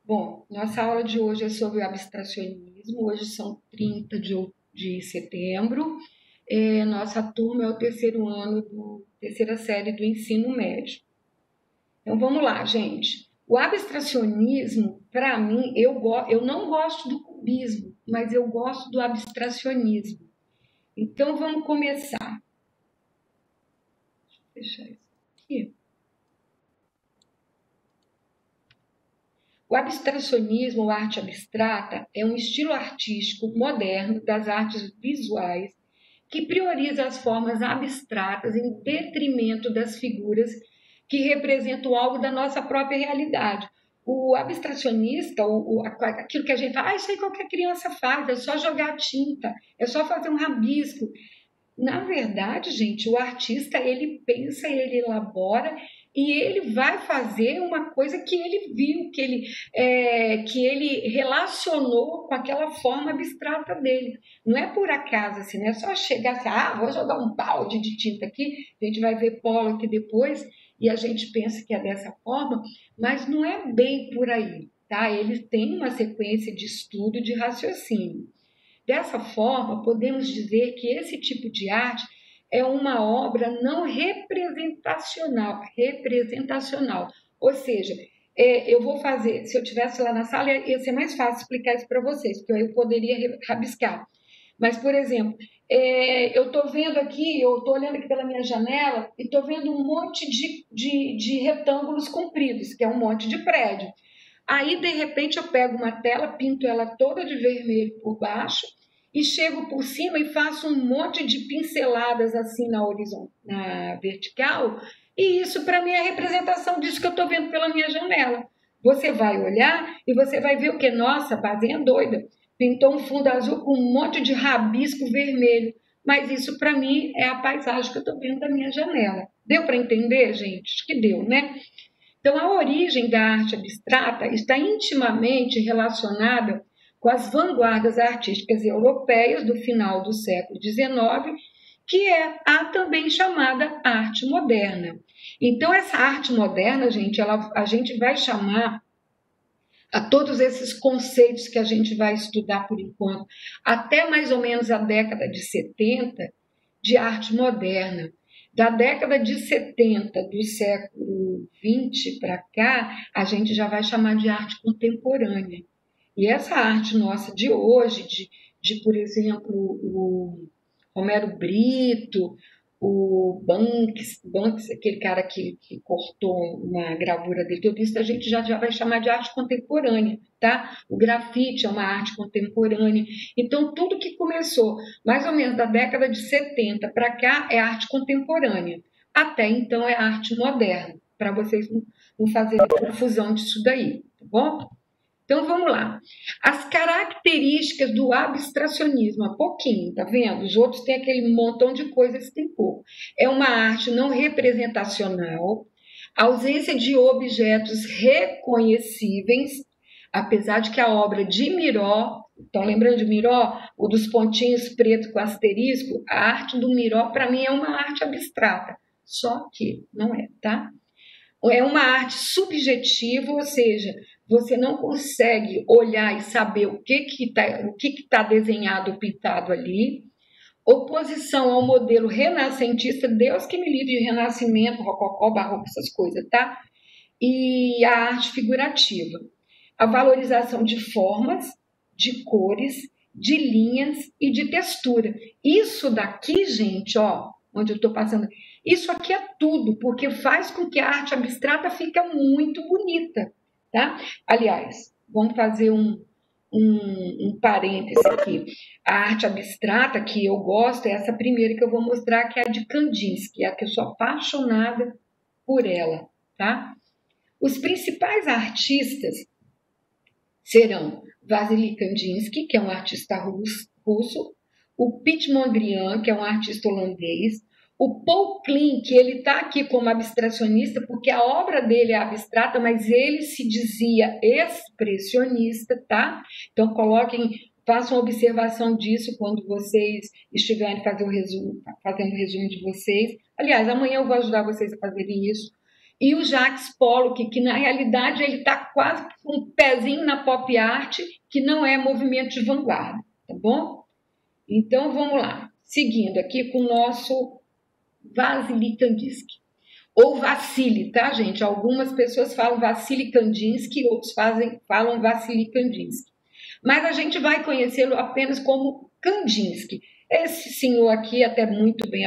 Bom, nossa aula de hoje é sobre o abstracionismo. Hoje são 30 de setembro. Nossa turma é o terceiro ano, terceira série do ensino médio. Então vamos lá, gente. O abstracionismo, para mim, eu não gosto do cubismo, mas eu gosto do abstracionismo. Então vamos começar. Deixa eu fechar isso aqui. O abstracionismo, ou arte abstrata, é um estilo artístico moderno das artes visuais que prioriza as formas abstratas em detrimento das figuras que representam algo da nossa própria realidade. O abstracionista, aquilo que a gente fala, isso aí qualquer criança faz, é só jogar tinta, é só fazer um rabisco. Na verdade, gente, o artista, ele pensa, ele elabora e ele vai fazer uma coisa que ele viu, que ele relacionou com aquela forma abstrata dele. Não é por acaso, assim, não é só chegar assim, vou jogar um balde de tinta aqui, a gente vai ver Pollock depois e a gente pensa que é dessa forma, mas não é bem por aí, tá? Ele tem uma sequência de estudo, de raciocínio. Dessa forma, podemos dizer que esse tipo de arte é uma obra não representacional. Ou seja, eu vou fazer, se eu estivesse lá na sala, ia ser mais fácil explicar isso para vocês, porque eu poderia rabiscar. Mas, por exemplo, eu estou vendo aqui, eu estou olhando aqui pela minha janela e estou vendo um monte de retângulos compridos, que é um monte de prédio. Aí, de repente, eu pego uma tela, pinto ela toda de vermelho por baixo e chego por cima e faço um monte de pinceladas assim na vertical. E isso, para mim, é a representação disso que eu estou vendo pela minha janela. Você vai olhar e você vai ver o que? Nossa, a Bazinha é doida. Pintou um fundo azul com um monte de rabisco vermelho. Mas isso, para mim, é a paisagem que eu estou vendo da minha janela. Deu para entender, gente? Acho que deu, né? Então, a origem da arte abstrata está intimamente relacionada com as vanguardas artísticas europeias do final do século XIX, que é a também chamada arte moderna. Então, essa arte moderna, gente, a gente vai chamar a todos esses conceitos que a gente vai estudar por enquanto, até mais ou menos a década de 70, de arte moderna. Da década de 70 do século XX para cá, a gente já vai chamar de arte contemporânea. E essa arte nossa de hoje, por exemplo, o Romero Brito, o Banks, aquele cara que cortou uma gravura dele, que eu disse, a gente já vai chamar de arte contemporânea, tá? O grafite é uma arte contemporânea. Então, tudo que começou mais ou menos da década de 70 para cá é arte contemporânea. Até então é arte moderna, para vocês não fazerem confusão disso daí, tá bom? Então vamos lá. As características do abstracionismo, há pouquinho, tá vendo? Os outros têm aquele montão de coisas, tem pouco. É uma arte não representacional, ausência de objetos reconhecíveis, apesar de que a obra de Miró, estão lembrando de Miró? O dos pontinhos pretos com asterisco? A arte do Miró, para mim, é uma arte abstrata. Só que não é, tá? É uma arte subjetiva, ou seja, você não consegue olhar e saber o que está desenhado ou pintado ali. Oposição ao modelo renascentista, Deus que me livre de renascimento, rococó, barroco, essas coisas, tá? E a arte figurativa. A valorização de formas, de cores, de linhas e de textura. Isso daqui, gente, ó, onde eu estou passando, isso aqui é tudo, porque faz com que a arte abstrata fique muito bonita, tá? Aliás, vamos fazer um parêntese aqui. A arte abstrata que eu gosto é essa primeira que eu vou mostrar, que é a de Kandinsky, a que eu sou apaixonada por ela, tá? Os principais artistas serão Vasily Kandinsky, que é um artista russo, o Piet Mondrian, que é um artista holandês, o Paul Klee, que ele está aqui como abstracionista, porque a obra dele é abstrata, mas ele se dizia expressionista, tá? Então façam observação disso quando vocês estiverem fazendo o resumo de vocês. Aliás, amanhã eu vou ajudar vocês a fazerem isso. e o Jacques Pollock, que na realidade ele está quase com um pezinho na pop art, que não é movimento de vanguarda, tá bom? Então vamos lá, seguindo aqui com o nosso Vassili Kandinsky, ou Vassili, tá, gente? Algumas pessoas falam Vassili Kandinsky, outros falam Vassili Kandinsky. Mas a gente vai conhecê-lo apenas como Kandinsky. Esse senhor aqui até muito bem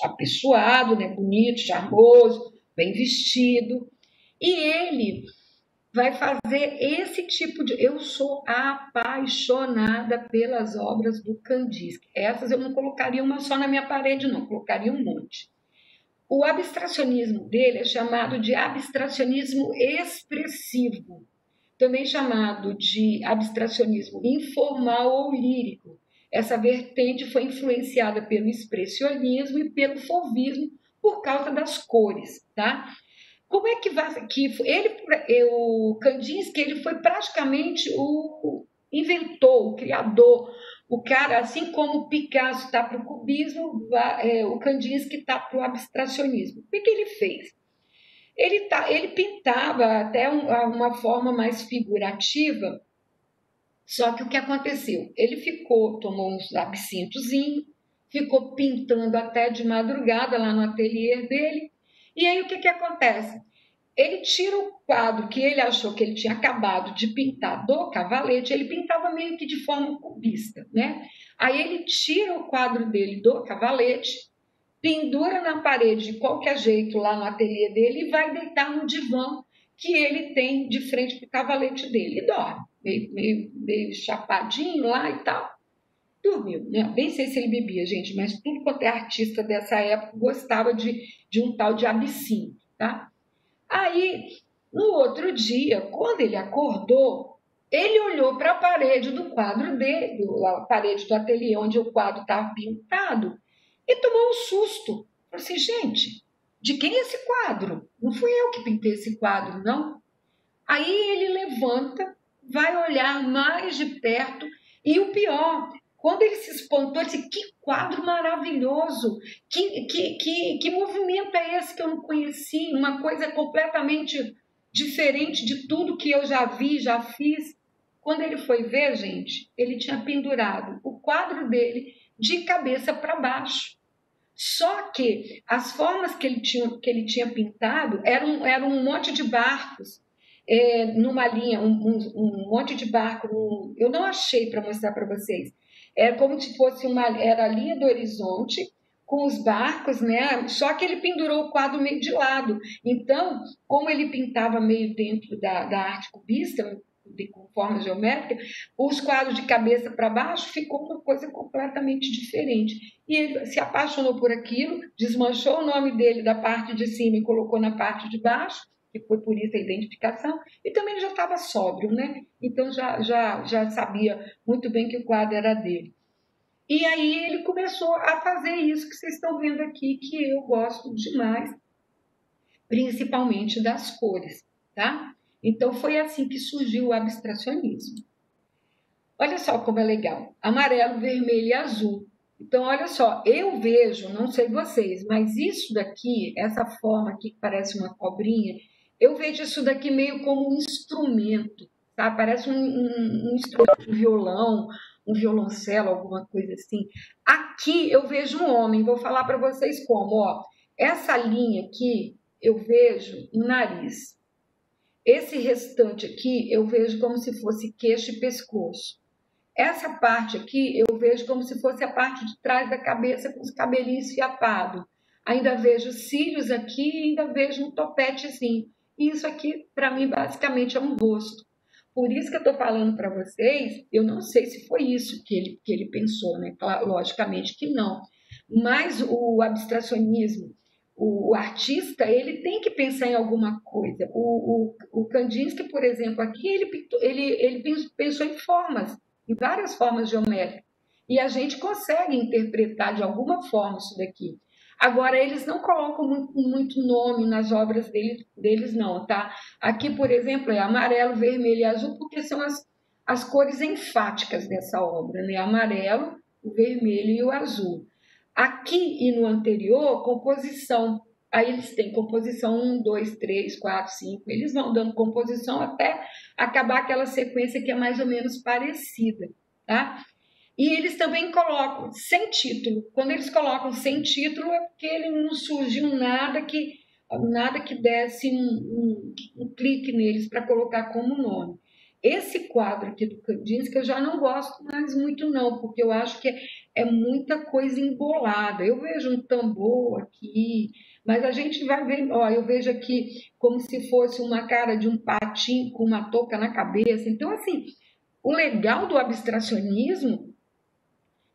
apessoado, né? Bonito, charmoso, bem vestido. E ele vai fazer esse tipo de... Eu sou apaixonada pelas obras do Kandinsky. Essas eu não colocaria uma só na minha parede, não. Colocaria um monte. O abstracionismo dele é chamado de abstracionismo expressivo, também chamado de abstracionismo informal ou lírico. Essa vertente foi influenciada pelo expressionismo e pelo fauvismo por causa das cores, tá? Como é que o Kandinsky ele foi praticamente o inventor, o criador, o cara, assim como o Picasso está para o cubismo, o Kandinsky está para o abstracionismo. O que ele fez? Ele pintava até uma forma mais figurativa, só que o que aconteceu? Ele tomou uns absintozinhos, ficou pintando até de madrugada lá no ateliê dele, e aí o que acontece? Ele tira o quadro que ele achou que ele tinha acabado de pintar do Cavalete, ele pintava meio que de forma cubista, né? Aí ele tira o quadro dele do Cavalete, pendura na parede de qualquer jeito lá no ateliê dele e vai deitar no divã que ele tem de frente para o cavalete dele e dorme, meio chapadinho lá e tal. Dormiu, né? Bem sei se ele bebia, gente, mas tudo quanto é artista dessa época gostava de um tal de absinto, tá? Aí, no outro dia, quando ele acordou, ele olhou para a parede do quadro dele, a parede do ateliê onde o quadro estava pintado, e tomou um susto. Falei assim, gente, de quem é esse quadro? Não fui eu que pintei esse quadro, não. Aí ele levanta, vai olhar mais de perto, e o pior, quando ele se espantou, ele disse, que quadro maravilhoso, que movimento é esse que eu não conheci, uma coisa completamente diferente de tudo que eu já vi, já fiz. Quando ele foi ver, gente, ele tinha pendurado o quadro dele de cabeça para baixo. Só que as formas que ele tinha pintado eram um monte de barcos, numa linha, um monte de barco. Eu não achei para mostrar para vocês. Era como se fosse era a linha do horizonte com os barcos, né? Só que ele pendurou o quadro meio de lado. Então, como ele pintava meio dentro da arte cubista, com forma geométrica, os quadros de cabeça para baixo ficou uma coisa completamente diferente. E ele se apaixonou por aquilo, desmanchou o nome dele da parte de cima e colocou na parte de baixo, que foi por isso a identificação, e também ele já estava sóbrio, né? Então já sabia muito bem que o quadro era dele. E aí ele começou a fazer isso que vocês estão vendo aqui, que eu gosto demais, principalmente das cores, tá? Então foi assim que surgiu o abstracionismo. Olha só como é legal, amarelo, vermelho e azul. Então, olha só, eu vejo, não sei vocês, mas isso daqui, essa forma aqui que parece uma cobrinha, eu vejo isso daqui meio como um instrumento, tá? Parece um instrumento, um violão, um violoncelo, alguma coisa assim. Aqui eu vejo um homem, vou falar para vocês como, ó. Essa linha aqui eu vejo um nariz. Esse restante aqui eu vejo como se fosse queixo e pescoço. Essa parte aqui eu vejo como se fosse a parte de trás da cabeça com os cabelinhos fiapados. Ainda vejo cílios aqui e ainda vejo um topetezinho. E isso aqui, para mim, basicamente é um rosto. Por isso que eu estou falando para vocês, eu não sei se foi isso que ele pensou, né? Logicamente que não. Mas o abstracionismo, o artista, ele tem que pensar em alguma coisa. O Kandinsky, por exemplo, aqui, ele pensou em formas, em várias formas geométricas. E a gente consegue interpretar de alguma forma isso daqui. Agora, eles não colocam muito nome nas obras deles, não, tá? Aqui, por exemplo, é amarelo, vermelho e azul, porque são as cores enfáticas dessa obra, né? Amarelo, o vermelho e o azul. Aqui e no anterior, composição. Aí eles têm composição 1, 2, 3, 4, 5. Eles vão dando composição até acabar aquela sequência que é mais ou menos parecida, tá? E eles também colocam sem título. Quando eles colocam sem título é porque ele não surgiu nada que desse um clique neles para colocar como nome. Esse quadro aqui do Kandinsky eu já não gosto mais muito não, porque eu acho que é muita coisa embolada. Eu vejo um tambor aqui, mas a gente vai ver, ó, eu vejo aqui como se fosse uma cara de um patinho com uma touca na cabeça. Então, assim, o legal do abstracionismo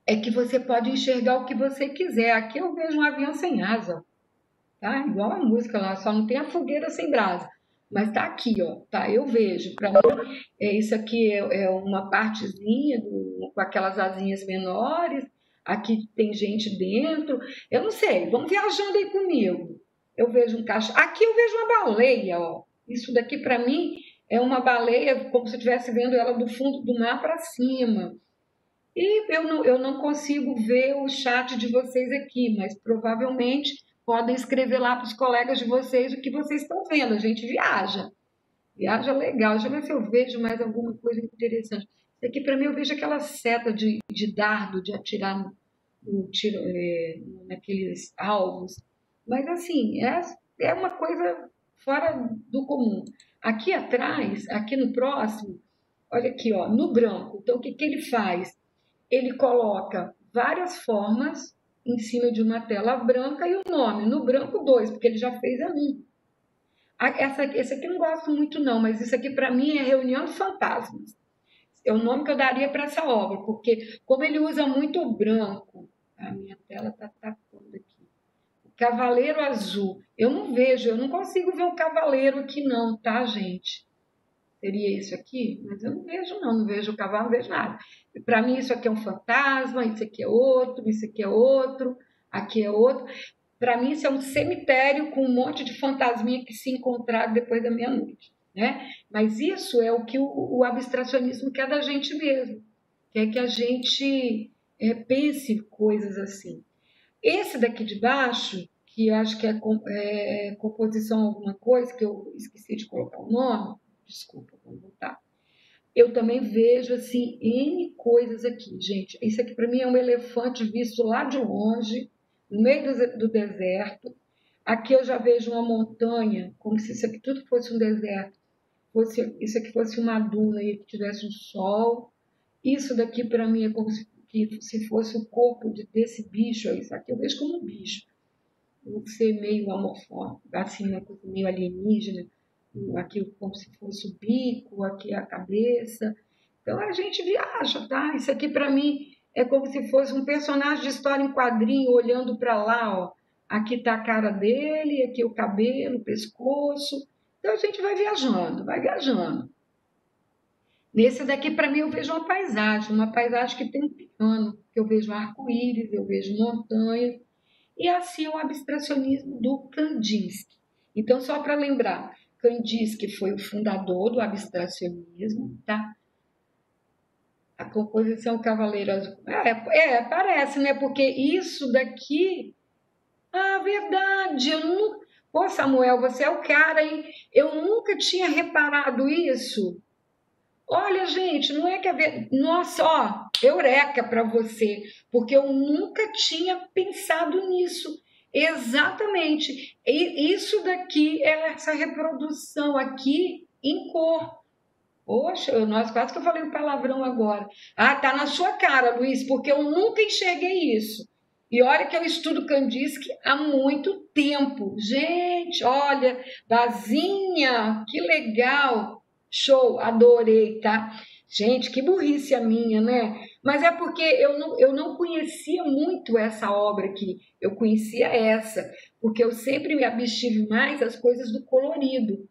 é que você pode enxergar o que você quiser. Aqui eu vejo um avião sem asa, tá? Igual a música lá, só não tem a fogueira sem brasa. Mas tá aqui, ó, tá? Eu vejo. Para mim, isso aqui é uma partezinha com aquelas asinhas menores. Aqui tem gente dentro. Eu não sei, vamos viajando aí comigo. Eu vejo um cachorro. Aqui eu vejo uma baleia, ó. Isso daqui para mim é uma baleia, como se eu estivesse vendo ela do fundo do mar para cima. E eu não consigo ver o chat de vocês aqui, mas provavelmente podem escrever lá para os colegas de vocês o que vocês estão vendo. A gente viaja. Viaja legal. Deixa eu ver se eu vejo mais alguma coisa interessante. Isso aqui, para mim, eu vejo aquela seta de dardo, de atirar naqueles alvos. Mas, assim, é uma coisa fora do comum. Aqui atrás, aqui no próximo, olha aqui, ó, no branco. Então, o que, que ele faz? Ele coloca várias formas em cima de uma tela branca e o nome. No branco, 2, porque ele já fez a 1. Esse aqui eu não gosto muito, não, mas isso aqui para mim é Reunião de Fantasmas. É o nome que eu daria para essa obra, porque como ele usa muito o branco, a minha tela está tapando aqui. O Cavaleiro Azul. Eu não vejo, eu não consigo ver um cavaleiro aqui, não, tá, gente? Seria isso aqui? Mas eu não vejo, não vejo o cavalo, não vejo nada. Para mim, isso aqui é um fantasma, isso aqui é outro, isso aqui é outro, aqui é outro. Para mim, isso é um cemitério com um monte de fantasminha que se encontraram depois da meia-noite, né? Mas isso é o que o abstracionismo quer da gente mesmo, quer que a gente pense coisas assim. Esse daqui de baixo, que eu acho que é composição alguma coisa, que eu esqueci de colocar o nome, desculpa, vamos voltar. Eu também vejo assim N coisas aqui, gente. Isso aqui para mim é um elefante visto lá de longe, no meio do deserto. Aqui eu já vejo uma montanha, como se isso aqui tudo fosse um deserto. Isso aqui fosse uma duna e que tivesse um sol. Isso daqui para mim é como se fosse o corpo desse bicho. Isso aqui eu vejo como um bicho. Um ser meio amorfónico, assim, uma coisa meio alienígena. Aqui como se fosse o bico, aqui a cabeça. Então a gente viaja, tá? Isso aqui para mim é como se fosse um personagem de história em quadrinho olhando para lá, ó. Aqui tá a cara dele, aqui o cabelo, o pescoço. Então a gente vai viajando, vai viajando. Nesse daqui, para mim, eu vejo uma paisagem que tem um piano, que eu vejo arco-íris, eu vejo montanha, e assim é o abstracionismo do Kandinsky. Então, só para lembrar, Kandinsky foi o fundador do abstracionismo, tá? A composição Cavaleiro Azul. Parece, né? Porque isso daqui. Ah, verdade. Eu não... Pô, Samuel, você é o cara, hein? Eu nunca tinha reparado isso. Olha, gente, não é que a ver... Nossa, ó, eureka para você, porque eu nunca tinha pensado nisso. Exatamente. E isso daqui é essa reprodução aqui em cor. Poxa, nós quase que eu falei um palavrão agora. Ah, tá na sua cara, Luiz, porque eu nunca enxerguei isso. E olha que eu estudo Kandinsky há muito tempo. Gente, olha, Bazinha, que legal. Show, adorei, tá? Gente, que burrice a minha, né? Mas é porque eu não conhecia muito essa obra aqui. Eu conhecia essa, porque eu sempre me abstive mais das coisas do colorido.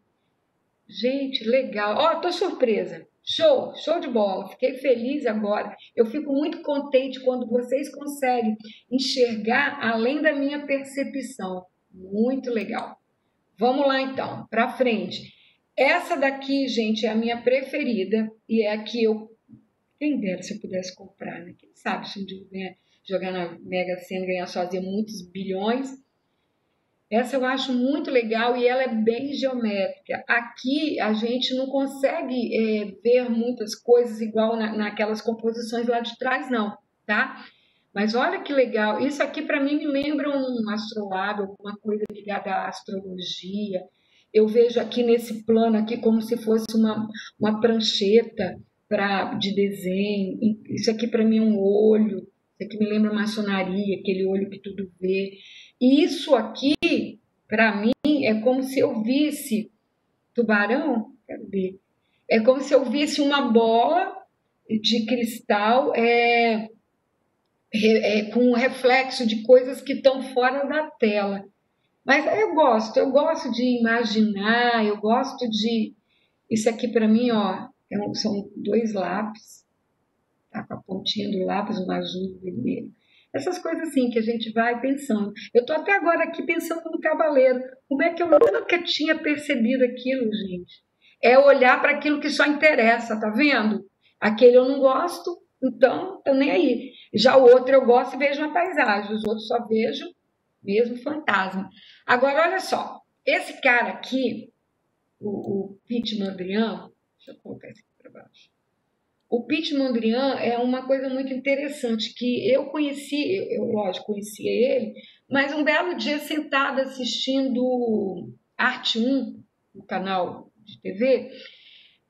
Gente, legal. Ó, tô surpresa. Show, show de bola. Fiquei feliz agora. Eu fico muito contente quando vocês conseguem enxergar além da minha percepção. Muito legal. Vamos lá então, para frente. Essa daqui, gente, é a minha preferida e é a que quem dera se eu pudesse comprar, né? Quem sabe se um dia eu jogar na Mega Sena e ganhar sozinha muitos bilhões. Essa eu acho muito legal e ela é bem geométrica. Aqui a gente não consegue ver muitas coisas igual naquelas composições lá de trás, não, tá? Mas olha que legal. Isso aqui para mim me lembra um astrolábio, alguma coisa ligada à astrologia. Eu vejo aqui nesse plano aqui como se fosse uma prancheta de desenho. Isso aqui para mim é um olho. Isso aqui me lembra maçonaria, aquele olho que tudo vê. E isso aqui, para mim, é como se eu visse tubarão. Quero ver. É como se eu visse uma bola de cristal com um reflexo de coisas que estão fora da tela. Mas eu gosto de imaginar, eu gosto de. Isso aqui para mim, ó, são dois lápis, tá? Com a pontinha do lápis, um azul e um vermelho. Essas coisas assim que a gente vai pensando. Eu estou até agora aqui pensando no cavaleiro. Como é que eu nunca tinha percebido aquilo, gente? É olhar para aquilo que só interessa, tá vendo? Aquele eu não gosto, então tô nem aí. Já o outro eu gosto e vejo uma paisagem, os outros só vejo mesmo fantasma. Agora, olha só, esse cara aqui, o Pete Mondrian, deixa eu colocar esse aqui para baixo. O Pete Mondrian é uma coisa muito interessante que eu conheci, lógico, conhecia ele, mas um belo dia sentada assistindo Arte 1, no canal de TV,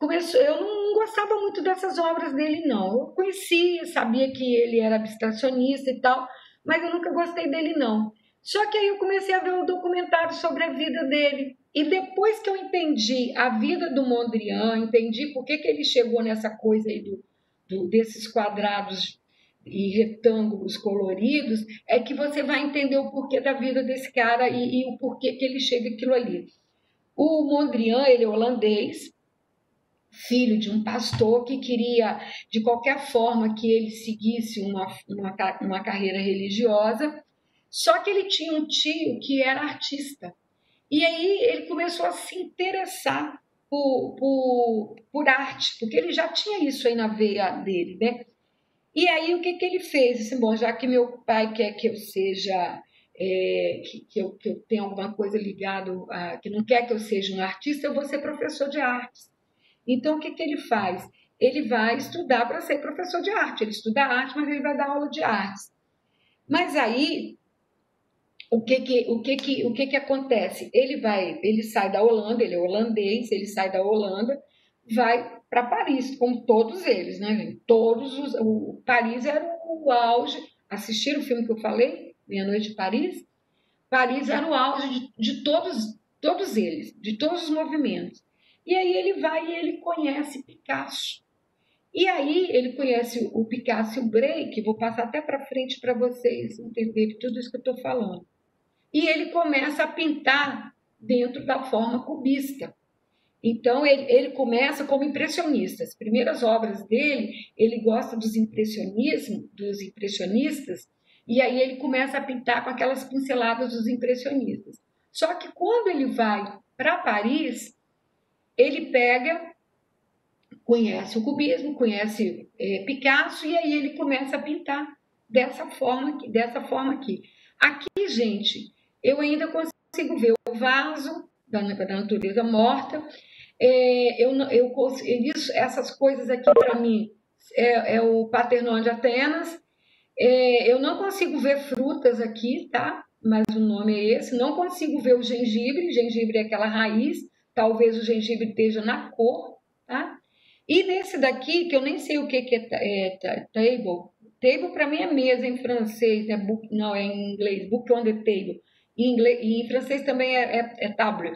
eu não gostava muito dessas obras dele, não. Eu conhecia, sabia que ele era abstracionista e tal, mas eu nunca gostei dele, não. Só que aí eu comecei a ver um documentário sobre a vida dele. E depois que eu entendi a vida do Mondrian, entendi por que ele chegou nessa coisa aí desses quadrados e retângulos coloridos, é que você vai entender o porquê da vida desse cara e o porquê que ele chega aquilo ali. O Mondrian, ele é holandês, filho de um pastor que queria, de qualquer forma, que ele seguisse uma carreira religiosa, só que ele tinha um tio que era artista. E aí ele começou a se interessar por arte, porque ele já tinha isso aí na veia dele, né? E aí o que ele fez? Disse, bom, já que meu pai quer que eu seja, que eu tenha alguma coisa ligada, que não quer que eu seja um artista, eu vou ser professor de artes. Então, o que ele faz? Ele vai estudar para ser professor de arte. Ele estuda arte, mas ele vai dar aula de artes. Mas aí, o que acontece? Ele sai da Holanda, ele é holandês, ele sai da Holanda, vai para Paris, como todos eles, né? Paris era o auge. Assistiram o filme que eu falei, Meia-Noite de Paris? Paris era o auge de todos eles, de todos os movimentos. E aí ele vai e ele conhece Picasso. E aí ele conhece o Picasso e o Break, vou passar até para frente para vocês entenderem tudo isso que eu estou falando. E ele começa a pintar dentro da forma cubista. Então ele começa como impressionista. As primeiras obras dele, ele gosta dos impressionistas, e aí ele começa a pintar com aquelas pinceladas dos impressionistas. Só que quando ele vai para Paris, ele conhece o cubismo, conhece Picasso, e aí ele começa a pintar dessa forma aqui. Aqui, gente, eu ainda consigo ver o vaso da natureza morta. Essas coisas aqui, para mim, é o Partenon de Atenas. Eu não consigo ver frutas aqui, tá? Mas o nome é esse. Não consigo ver o gengibre. Gengibre é aquela raiz. Talvez o gengibre esteja na cor, tá? E nesse daqui, que eu nem sei o que é table. Table para mim é mesa em francês, né? Não, é em inglês. Book on the table. E em francês também é table.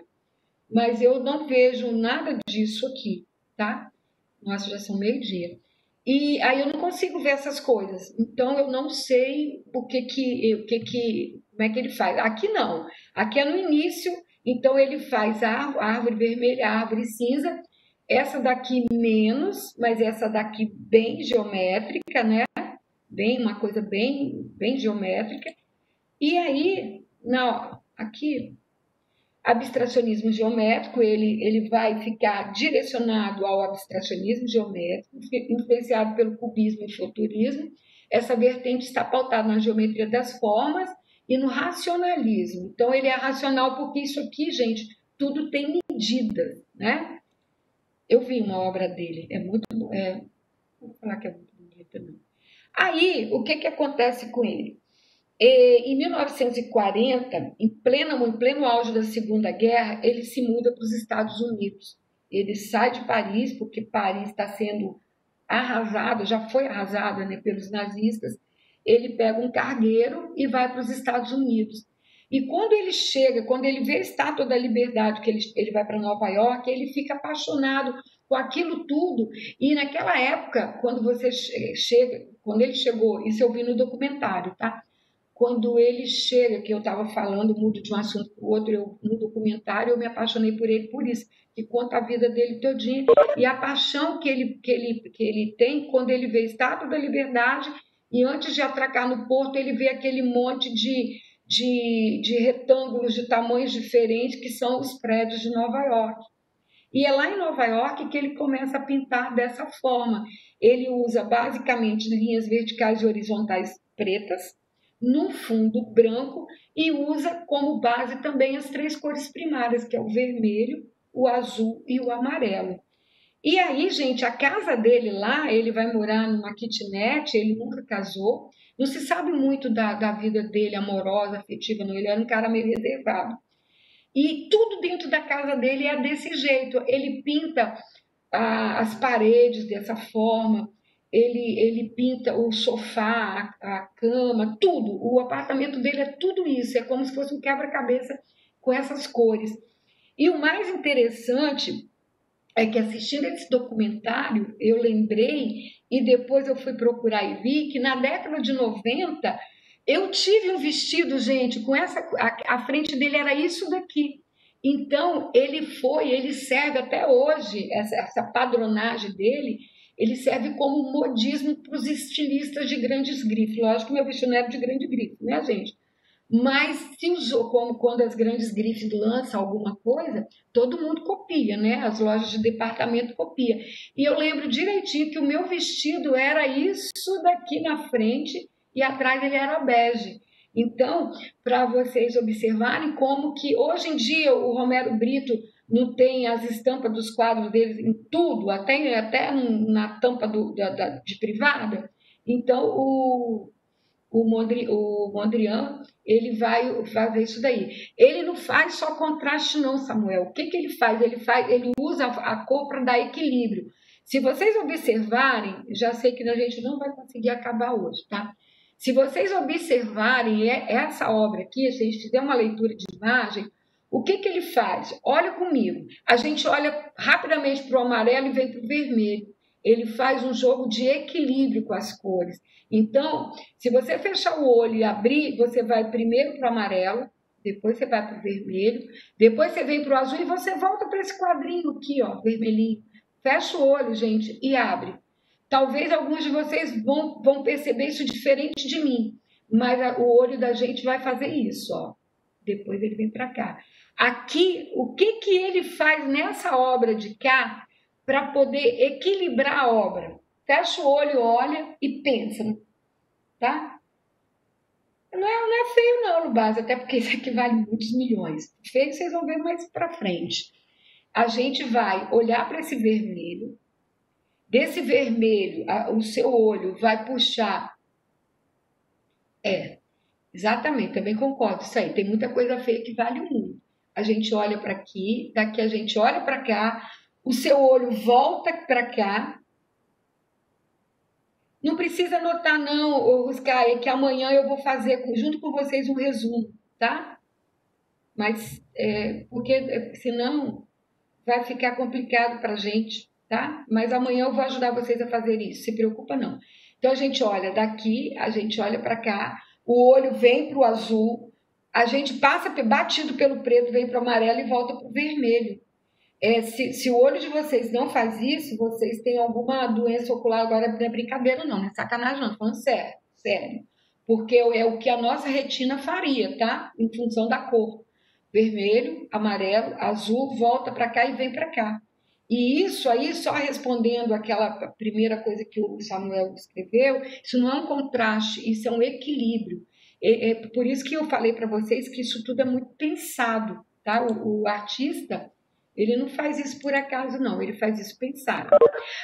Mas eu não vejo nada disso aqui, tá? Nossa, já são meio-dia. E aí eu não consigo ver essas coisas. Então eu não sei como é que ele faz. Aqui não. Aqui é no início, então ele faz a árvore vermelha, a árvore cinza, essa daqui menos, mas essa daqui bem geométrica, né? Uma coisa bem geométrica. E aí, aqui abstracionismo geométrico, ele vai ficar direcionado ao abstracionismo geométrico, influenciado pelo cubismo e futurismo. Essa vertente está pautada na geometria das formas e no racionalismo. Então, ele é racional porque isso aqui, gente, tudo tem medida, né? Eu vi uma obra dele, é muito... não vou falar que é muito bonita, não. Aí, o que acontece com ele? Em 1940, em pleno auge da Segunda Guerra, ele se muda para os Estados Unidos. Ele sai de Paris, porque Paris está sendo arrasada, já foi arrasada, né, pelos nazistas. Ele pega um cargueiro e vai para os Estados Unidos. E quando ele chega, quando ele vê a Estátua da Liberdade, que ele vai para Nova York, ele fica apaixonado com aquilo tudo. E naquela época, quando você chega, quando ele chegou, isso eu vi no documentário, tá? Quando ele chega, que eu estava falando, mudo de um assunto para o outro, no documentário eu me apaixonei por ele por isso, que conta a vida dele todinha, e a paixão que ele tem quando ele vê a Estátua da Liberdade, e antes de atracar no porto, ele vê aquele monte de retângulos de tamanhos diferentes, que são os prédios de Nova York. E é lá em Nova York que ele começa a pintar dessa forma. Ele usa basicamente linhas verticais e horizontais pretas, num fundo branco, e usa como base também as três cores primárias, que é o vermelho, o azul e o amarelo. E aí, gente, a casa dele lá, ele vai morar numa kitnet, ele nunca casou, não se sabe muito da vida dele amorosa, afetiva, não, ele era um cara meio reservado. E tudo dentro da casa dele é desse jeito, ele pinta as paredes dessa forma, ele pinta o sofá, a cama, tudo. O apartamento dele é tudo isso, é como se fosse um quebra-cabeça com essas cores. E o mais interessante é que assistindo esse documentário, eu lembrei e depois eu fui procurar e vi que na década de 90 eu tive um vestido, gente, com essa, a frente dele era isso daqui. Então, ele serve até hoje, essa padronagem dele, ele serve como modismo para os estilistas de grandes grifes. Lógico que meu vestido não era de grande grife, né, gente? Mas se usou, como quando as grandes grifes lançam alguma coisa, todo mundo copia, né? As lojas de departamento copiam. E eu lembro direitinho que o meu vestido era isso daqui na frente e atrás ele era bege. Então, para vocês observarem como que hoje em dia o Romero Brito não tem as estampas dos quadros dele em tudo, até na tampa de privada. Então, o Mondrian, ele vai fazer isso daí. Ele não faz só contraste não, Samuel. O que ele faz? Ele usa a cor para dar equilíbrio. Se vocês observarem, já sei que a gente não vai conseguir acabar hoje, tá? Se vocês observarem essa obra aqui, se a gente fizer uma leitura de imagem, o que ele faz? Olha comigo. A gente olha rapidamente para o amarelo e vem para o vermelho. Ele faz um jogo de equilíbrio com as cores. Então, se você fechar o olho e abrir, você vai primeiro para o amarelo, depois você vai para o vermelho, depois você vem para o azul e você volta para esse quadrinho aqui, ó, vermelhinho. Fecha o olho, gente, e abre. Talvez alguns de vocês vão perceber isso diferente de mim, mas o olho da gente vai fazer isso, ó. Depois ele vem para cá. Aqui, o que ele faz nessa obra de cá para poder equilibrar a obra? Fecha o olho, olha e pensa, tá? Não é feio não, Lubás, até porque isso aqui vale muitos milhões. Feio vocês vão ver mais para frente. A gente vai olhar para esse vermelho, desse vermelho, o seu olho vai puxar. Exatamente, também concordo, isso aí. Tem muita coisa feia que vale muito. A gente olha para aqui, daqui a gente olha para cá, o seu olho volta para cá. Não precisa anotar não, Oscar, é que amanhã eu vou fazer junto com vocês um resumo, tá? Mas, porque senão vai ficar complicado para a gente, tá? Mas amanhã eu vou ajudar vocês a fazer isso, se preocupa não. Então a gente olha daqui, a gente olha para cá, o olho vem para o azul, a gente passa batido pelo preto, vem para o amarelo e volta para o vermelho. Se o olho de vocês não faz isso, vocês têm alguma doença ocular, agora não é brincadeira não, não é sacanagem não, tô falando sério, sério. Porque é o que a nossa retina faria, tá? Em função da cor. Vermelho, amarelo, azul, volta para cá e vem para cá. E isso aí, só respondendo aquela primeira coisa que o Samuel escreveu, isso não é um contraste, isso é um equilíbrio. por isso que eu falei para vocês que isso tudo é muito pensado, tá? O artista, ele não faz isso por acaso, não, ele faz isso pensado.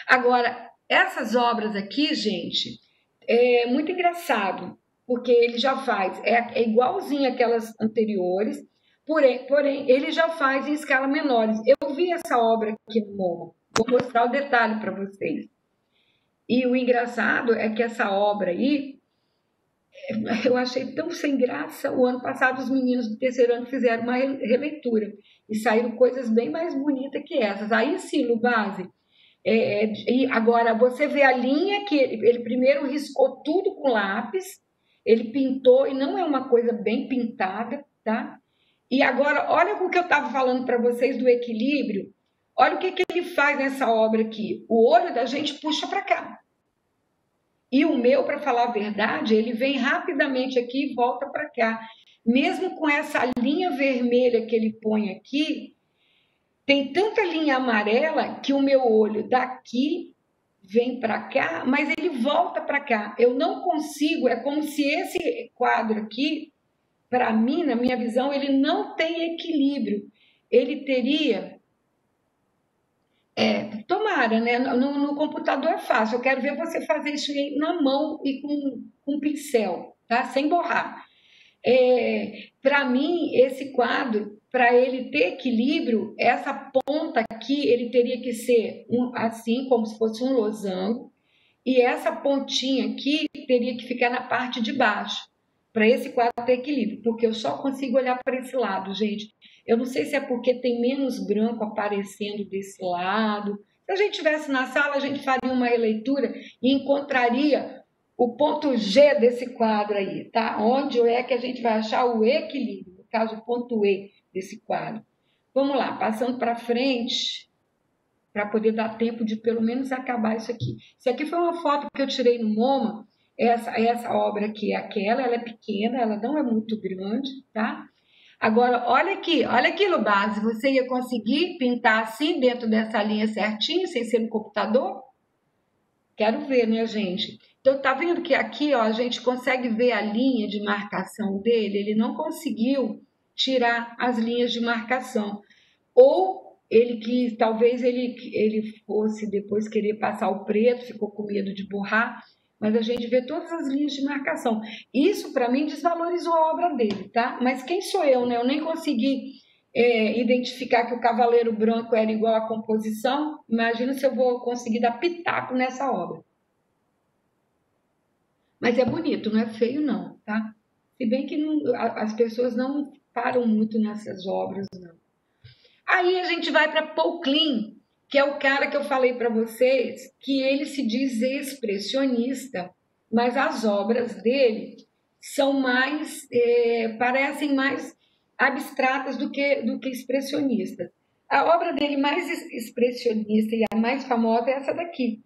Agora, essas obras aqui, gente, é muito engraçado, porque ele já faz, é igualzinho aquelas anteriores, porém, ele já faz em escala menores. Eu vi essa obra aqui no MoMA, vou mostrar o detalhe para vocês. E o engraçado é que essa obra aí, eu achei tão sem graça. O ano passado, os meninos do terceiro ano fizeram uma releitura e saíram coisas bem mais bonitas que essas. Aí sim, Lubase. E agora, você vê a linha que ele primeiro riscou tudo com lápis, ele pintou, e não é uma coisa bem pintada, tá? E agora, olha o que eu estava falando para vocês do equilíbrio. Olha o que ele faz nessa obra aqui. O olho da gente puxa para cá. E o meu, para falar a verdade, ele vem rapidamente aqui e volta para cá. Mesmo com essa linha vermelha que ele põe aqui, tem tanta linha amarela que o meu olho daqui vem para cá, mas ele volta para cá. Eu não consigo, é como se esse quadro aqui, para mim, na minha visão, ele não tem equilíbrio. Ele teria... tomara, né? No computador é fácil. Eu quero ver você fazer isso na mão e com pincel, tá? Sem borrar. Para mim, esse quadro, para ele ter equilíbrio, essa ponta aqui, ele teria que ser assim, como se fosse um losango, e essa pontinha aqui teria que ficar na parte de baixo, para esse quadro ter equilíbrio, porque eu só consigo olhar para esse lado, gente. Eu não sei se é porque tem menos branco aparecendo desse lado. Se a gente estivesse na sala, a gente faria uma releitura e encontraria o ponto G desse quadro aí, tá? Onde é que a gente vai achar o equilíbrio, no caso, o ponto E desse quadro. Vamos lá, passando para frente, para poder dar tempo de pelo menos acabar isso aqui. Isso aqui foi uma foto que eu tirei no MoMA. Essa obra aqui é aquela, ela é pequena, ela não é muito grande, tá? Agora, olha aqui, Lubase, você ia conseguir pintar assim dentro dessa linha certinho, sem ser no computador? Quero ver, né, gente? Então, tá vendo que aqui, ó, a gente consegue ver a linha de marcação dele? Ele não conseguiu tirar as linhas de marcação. Ou talvez ele fosse depois querer passar o preto, ficou com medo de borrar, mas a gente vê todas as linhas de marcação. Isso, para mim, desvalorizou a obra dele, tá? Mas quem sou eu, né? Eu nem consegui identificar que o Cavaleiro Branco era igual à composição. Imagina se eu vou conseguir dar pitaco nessa obra. Mas é bonito, não é feio não, tá? Se bem que as pessoas não param muito nessas obras, não. Aí a gente vai para Paul Klee, que é o cara que eu falei para vocês, que ele se diz expressionista, mas as obras dele são mais, parecem mais abstratas do que expressionistas. A obra dele mais expressionista e a mais famosa é essa daqui.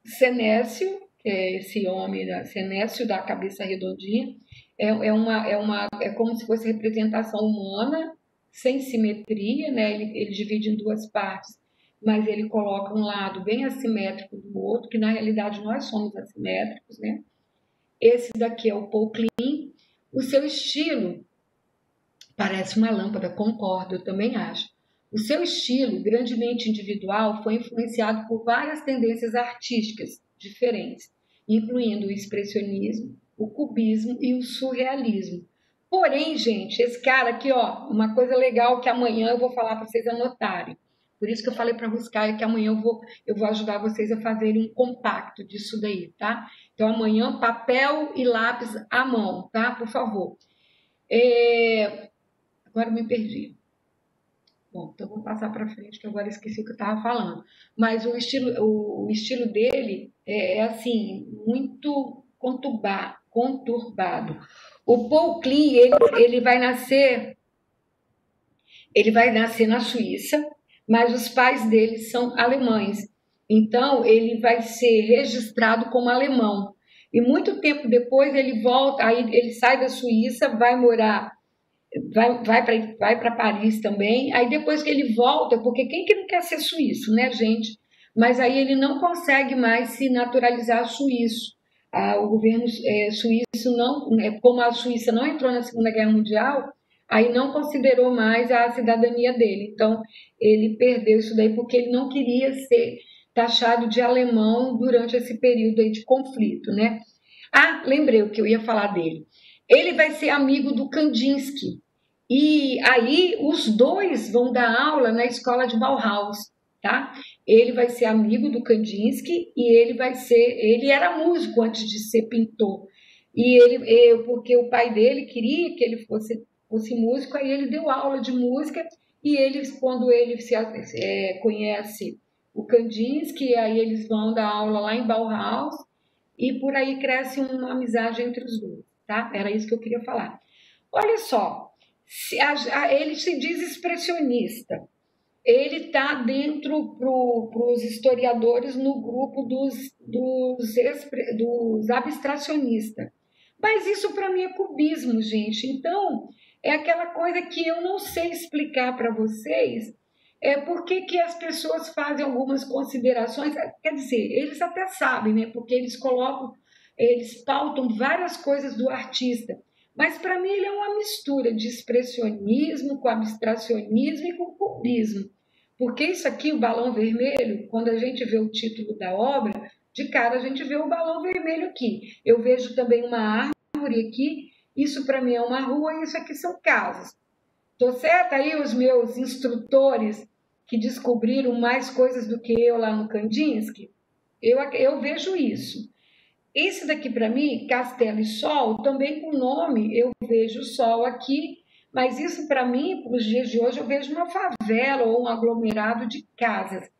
Senécio, que é esse homem, Senécio da cabeça redondinha, é como se fosse representação humana, sem simetria, né? Ele divide em duas partes, mas ele coloca um lado bem assimétrico do outro, que na realidade nós somos assimétricos, né? Esse daqui é o Paul Klee. O seu estilo parece uma lâmpada, concordo, eu também acho. O seu estilo, grandemente individual, foi influenciado por várias tendências artísticas diferentes, incluindo o expressionismo, o cubismo e o surrealismo. Porém, gente, esse cara aqui, ó, uma coisa legal que amanhã eu vou falar para vocês anotarem. Por isso que eu falei para a Ruscaia que amanhã eu vou ajudar vocês a fazerem um compacto disso daí, tá? Então, amanhã, papel e lápis à mão, tá? Por favor. Agora eu me perdi. Bom, então vou passar para frente, que agora esqueci o que eu estava falando. Mas o estilo dele é assim, muito conturbado. O Paul Klee, ele vai nascer na Suíça, mas os pais dele são alemães. Então, ele vai ser registrado como alemão. E muito tempo depois ele volta, aí ele sai da Suíça, vai morar, vai para Paris também. Aí depois que ele volta, porque quem que não quer ser suíço, né, gente? Mas aí ele não consegue mais se naturalizar suíço. o governo suíço não, como a Suíça não entrou na Segunda Guerra Mundial, aí não considerou mais a cidadania dele. Então, ele perdeu isso daí porque ele não queria ser taxado de alemão durante esse período aí de conflito, né? Ah, lembrei o que eu ia falar dele. Ele vai ser amigo do Kandinsky. E aí os dois vão dar aula na escola de Bauhaus, tá? Ele vai ser amigo do Kandinsky e ele era músico antes de ser pintor. Porque o pai dele queria que ele fosse músico, aí ele deu aula de música e quando ele conhece o Kandinsky, aí eles vão dar aula lá em Bauhaus e por aí cresce uma amizade entre os dois, tá? Era isso que eu queria falar. Olha só, ele se diz expressionista. Ele está dentro para os historiadores no grupo dos abstracionistas. Mas isso para mim é cubismo, gente. Então, é aquela coisa que eu não sei explicar para vocês por que as pessoas fazem algumas considerações. Quer dizer, eles até sabem, né? Porque eles pautam várias coisas do artista. Mas para mim ele é uma mistura de expressionismo com abstracionismo e com cubismo. Porque isso aqui, o balão vermelho, quando a gente vê o título da obra, de cara a gente vê o balão vermelho aqui. Eu vejo também uma árvore aqui, isso para mim é uma rua e isso aqui são casas. Tô certa aí os meus instrutores que descobriram mais coisas do que eu lá no Kandinsky? Eu vejo isso. Esse daqui para mim, Castelo e Sol, também com nome, eu vejo sol aqui, mas isso para mim, para os dias de hoje, eu vejo uma favela ou um aglomerado de casas.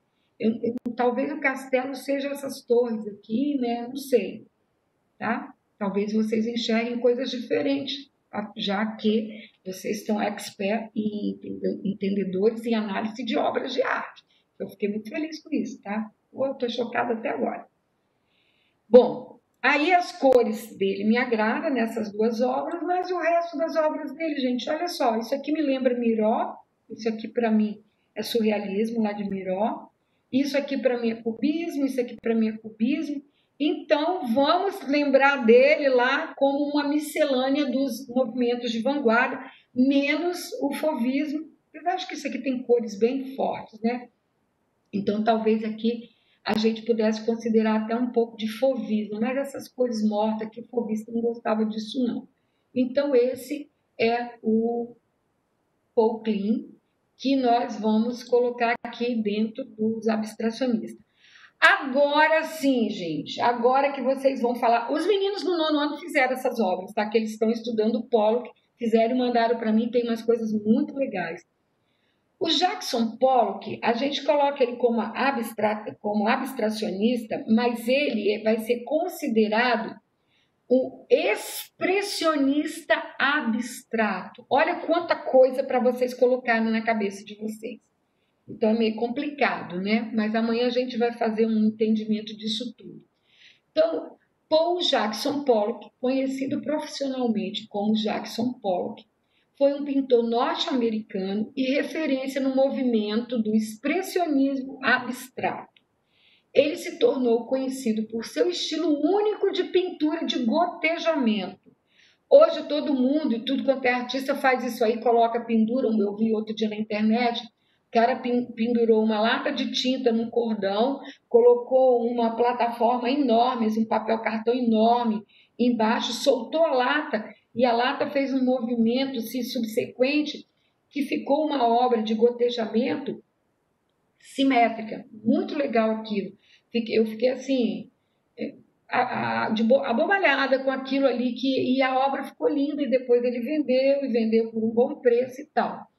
Talvez o castelo seja essas torres aqui, né? Não sei, tá? Talvez vocês enxerguem coisas diferentes, já que vocês estão expert e entendedores em análise de obras de arte. Eu fiquei muito feliz com isso, tá? Eu estou chocada até agora. Bom, aí as cores dele me agradam nessas duas obras, mas o resto das obras dele, gente, olha só, isso aqui me lembra Miró, isso aqui para mim é surrealismo lá de Miró, isso aqui para mim é cubismo, isso aqui para mim é cubismo. Então, vamos lembrar dele lá como uma miscelânea dos movimentos de vanguarda, menos o fauvismo. Eu acho que isso aqui tem cores bem fortes, né? Então, talvez aqui a gente pudesse considerar até um pouco de fauvismo, mas essas cores mortas que o fauvista não gostava disso, não. Então, esse é o Paul Klee, que nós vamos colocar aqui dentro dos abstracionistas. Agora sim, gente, agora que vocês vão falar. Os meninos do nono ano fizeram essas obras, tá? Que eles estão estudando o Pollock, fizeram e mandaram para mim, tem umas coisas muito legais. O Jackson Pollock, a gente coloca ele como abstracionista, mas ele vai ser considerado o expressionista abstrato. Olha quanta coisa para vocês colocarem na cabeça de vocês. Então é meio complicado, né? Mas amanhã a gente vai fazer um entendimento disso tudo. Então, Paul Jackson Pollock, conhecido profissionalmente como Jackson Pollock, foi um pintor norte-americano e referência no movimento do expressionismo abstrato. Ele se tornou conhecido por seu estilo único de pintura de gotejamento. Hoje todo mundo e tudo quanto é artista faz isso aí, coloca, pendura. Eu vi outro dia na internet, o cara pendurou uma lata de tinta num cordão, colocou uma plataforma enorme, um papel cartão enorme embaixo, soltou a lata e a lata fez um movimento subsequente que ficou uma obra de gotejamento simétrica. Muito legal aquilo. Eu fiquei assim, abobalhada com aquilo ali, e a obra ficou linda, e depois ele vendeu por um bom preço e tal.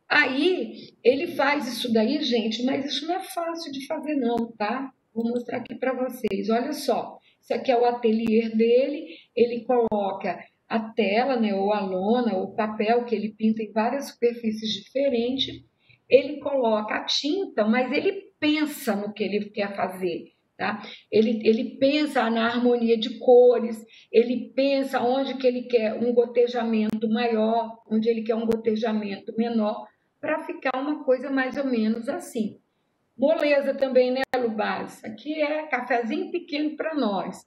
Aí, ele faz isso daí, gente, mas isso não é fácil de fazer não, tá? Vou mostrar aqui para vocês, olha só. Isso aqui é o ateliê dele, ele coloca a tela, né, ou a lona, ou o papel, que ele pinta em várias superfícies diferentes. Ele coloca a tinta, mas ele pensa no que ele quer fazer. Tá? Ele pensa na harmonia de cores, ele pensa onde que ele quer um gotejamento maior, onde ele quer um gotejamento menor, para ficar uma coisa mais ou menos assim. Moleza também, né, Lubás? Aqui é cafezinho pequeno para nós.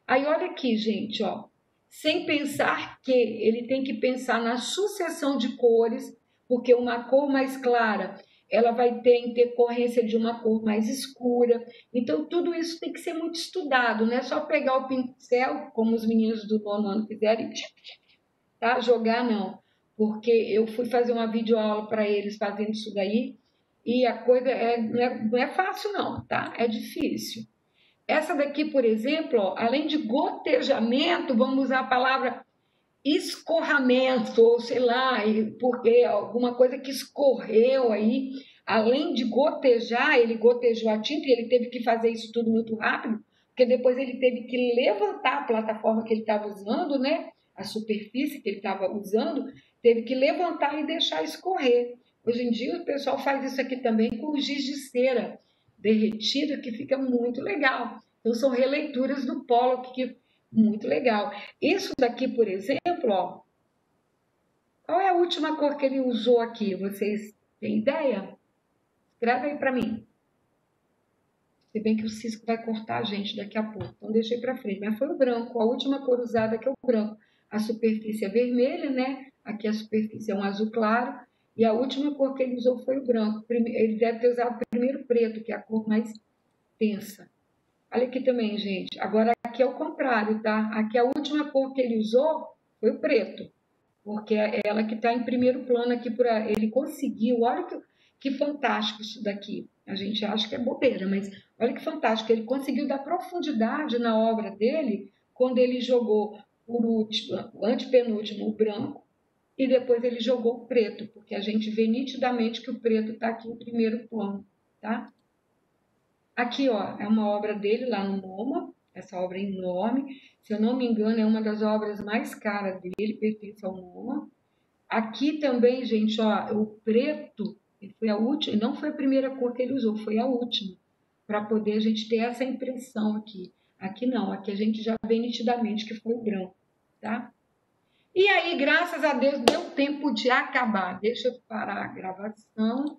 Aí olha aqui, gente, ó. Sem pensar que ele tem que pensar na sucessão de cores, porque uma cor mais clara, ela vai ter intercorrência de uma cor mais escura. Então, tudo isso tem que ser muito estudado, não é só pegar o pincel, como os meninos do nono ano fizeram, e tá? Jogar não. Porque eu fui fazer uma videoaula para eles fazendo isso daí, e a coisa não é fácil não, tá? É difícil. Essa daqui, por exemplo, ó, além de gotejamento, vamos usar a palavra escorramento, ou sei lá, porque alguma coisa que escorreu aí, além de gotejar, ele gotejou a tinta e ele teve que fazer isso tudo muito rápido, porque depois ele teve que levantar a plataforma que ele estava usando, né? A superfície que ele estava usando, teve que levantar e deixar escorrer. Hoje em dia o pessoal faz isso aqui também com giz de cera derretido, que fica muito legal. Então são releituras do Pollock, que muito legal. Isso daqui, por exemplo, ó, qual é a última cor que ele usou aqui? Vocês têm ideia? Escreve aí para mim. Se bem que o Cisco vai cortar a gente daqui a pouco, então deixei para frente. Mas foi o branco, a última cor usada aqui é o branco. A superfície é vermelha, né? Aqui a superfície é um azul claro. E a última cor que ele usou foi o branco. Ele deve ter usado primeiro preto, que é a cor mais tensa. Olha aqui também, gente. Agora aqui é o contrário, tá? Aqui a última cor que ele usou foi o preto, porque é ela que está em primeiro plano aqui. Ele conseguiu, olha que fantástico isso daqui. A gente acha que é bobeira, mas olha que fantástico. Ele conseguiu dar profundidade na obra dele quando ele jogou por último, o antepenúltimo, o branco, e depois ele jogou o preto, porque a gente vê nitidamente que o preto está aqui em primeiro plano, tá? Aqui, ó, é uma obra dele lá no MoMA, essa obra é enorme. Se eu não me engano, é uma das obras mais caras dele, pertence ao MoMA. Aqui também, gente, ó, o preto foi a última, não foi a primeira cor que ele usou, foi a última, para poder a gente ter essa impressão aqui. Aqui não, aqui a gente já vê nitidamente que foi o branco, tá? E aí, graças a Deus, deu tempo de acabar. Deixa eu parar a gravação.